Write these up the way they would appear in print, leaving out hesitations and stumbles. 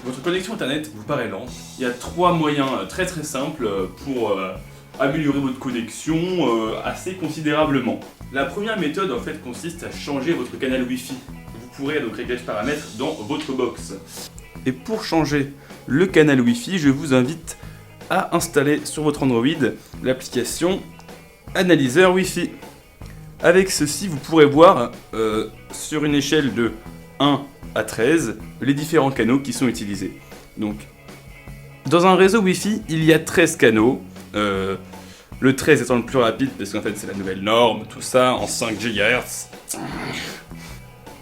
Votre connexion internet vous paraît lente. Il y a 3 moyens très simples pour améliorer votre connexion assez considérablement. La première méthode en fait consiste à changer votre canal Wi-Fi. Vous pourrez donc régler ce paramètre dans votre box. Et pour changer le canal Wi-Fi, je vous invite à installer sur votre Android l'application Analyseur Wi-Fi. Avec ceci, vous pourrez voir sur une échelle de 1 à 13 les différents canaux qui sont utilisés. Donc, dans un réseau Wi-Fi, il y a 13 canaux. Le 13 étant le plus rapide parce qu'en fait c'est la nouvelle norme, tout ça en 5 GHz.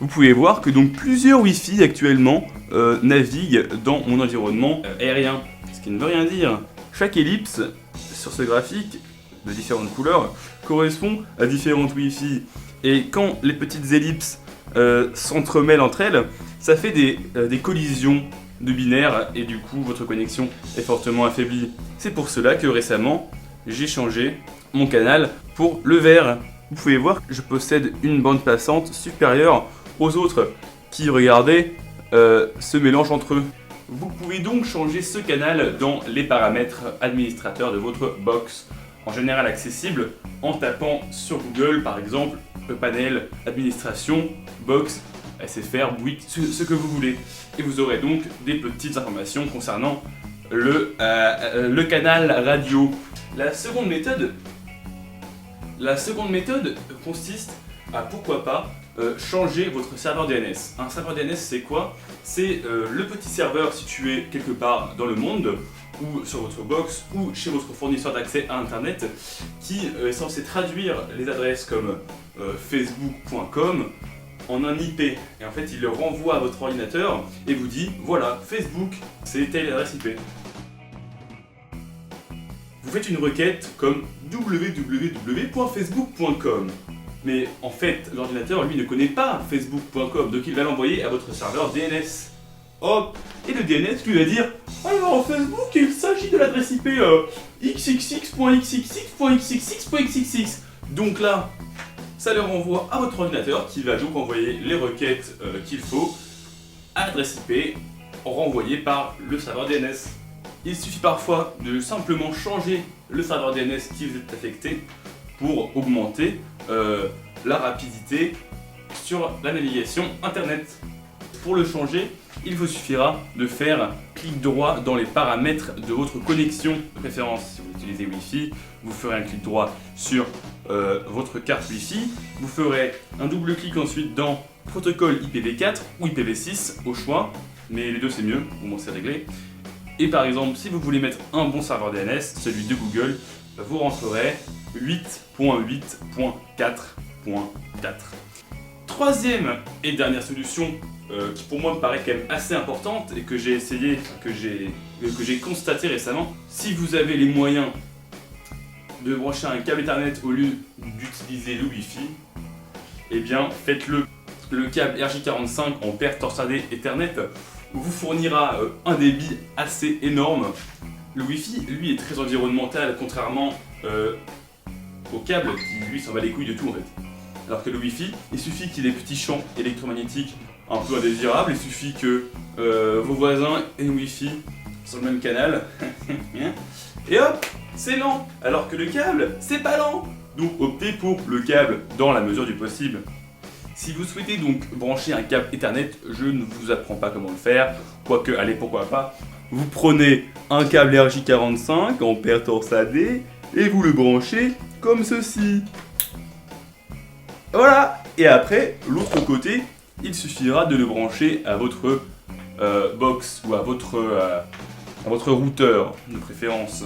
Vous pouvez voir que donc plusieurs Wi-Fi actuellement naviguent dans mon environnement aérien. Ce qui ne veut rien dire. Chaque ellipse sur ce graphique de différentes couleurs correspond à différentes Wi-Fi. Et quand les petites ellipses s'entremêlent entre elles, ça fait des collisions de binaires et du coup votre connexion est fortement affaiblie. C'est pour cela que récemment j'ai changé mon canal pour le vert. Vous pouvez voir que je possède une bande passante supérieure aux autres qui, regardez, se mélangent entre eux. Vous pouvez donc changer ce canal dans les paramètres administrateurs de votre box, en général accessible en tapant sur Google par exemple le panel administration, box, SFR, BUIT, ce que vous voulez. Et vous aurez donc des petites informations concernant le canal radio. La seconde méthode consiste à, pourquoi pas, changer votre serveur DNS. Un serveur DNS, c'est quoi? C'est le petit serveur situé quelque part dans le monde, ou sur votre box, ou chez votre fournisseur d'accès à Internet, qui est censé traduire les adresses comme facebook.com en un IP. Et en fait, il le renvoie à votre ordinateur et vous dit, voilà, Facebook, c'est telle adresse IP. Vous faites une requête comme www.facebook.com. Mais en fait, l'ordinateur, lui, ne connaît pas facebook.com, donc il va l'envoyer à votre serveur DNS. Hop! Et le DNS lui va dire, alors Facebook, il s'agit de l'adresse IP xxx.xxx.xxx.xxx. Donc là, ça le renvoie à votre ordinateur qui va donc envoyer les requêtes qu'il faut à l'adresse IP renvoyée par le serveur DNS. Il suffit parfois de simplement changer le serveur DNS qui vous est affecté pour augmenter la rapidité sur la navigation internet. Pour le changer, il vous suffira de faire clic droit dans les paramètres de votre connexion de préférence. Si vous utilisez Wi-Fi, vous ferez un clic droit sur votre carte Wi-Fi. Vous ferez un double clic ensuite dans protocole IPv4 ou IPv6 au choix, mais les deux c'est mieux, au moins c'est réglé. Et par exemple, si vous voulez mettre un bon serveur DNS, celui de Google, vous rentrerez 8.8.4.4. Troisième et dernière solution qui pour moi me paraît quand même assez importante et que j'ai essayé, que j'ai constaté récemment, si vous avez les moyens de brancher un câble Ethernet au lieu d'utiliser le Wi-Fi, eh bien faites-le. Le câble RJ45 en paire torsadée Ethernet vous fournira un débit assez énorme. Le Wi-Fi, lui, est très environnemental, contrairement au câble qui, lui, s'en bat les couilles de tout en fait. Alors que le Wi-Fi, il suffit qu'il y ait des petits champs électromagnétiques un peu indésirables, il suffit que vos voisins aient un Wi-Fi sur le même canal, et hop, c'est lent. Alors que le câble, c'est pas lent. Donc optez pour le câble dans la mesure du possible. Si vous souhaitez donc brancher un câble Ethernet, je ne vous apprends pas comment le faire, quoique, allez, pourquoi pas. Vous prenez un câble RJ45 en paire torsadée et vous le branchez comme ceci. Voilà. Et après, l'autre côté, il suffira de le brancher à votre box ou à votre routeur de préférence.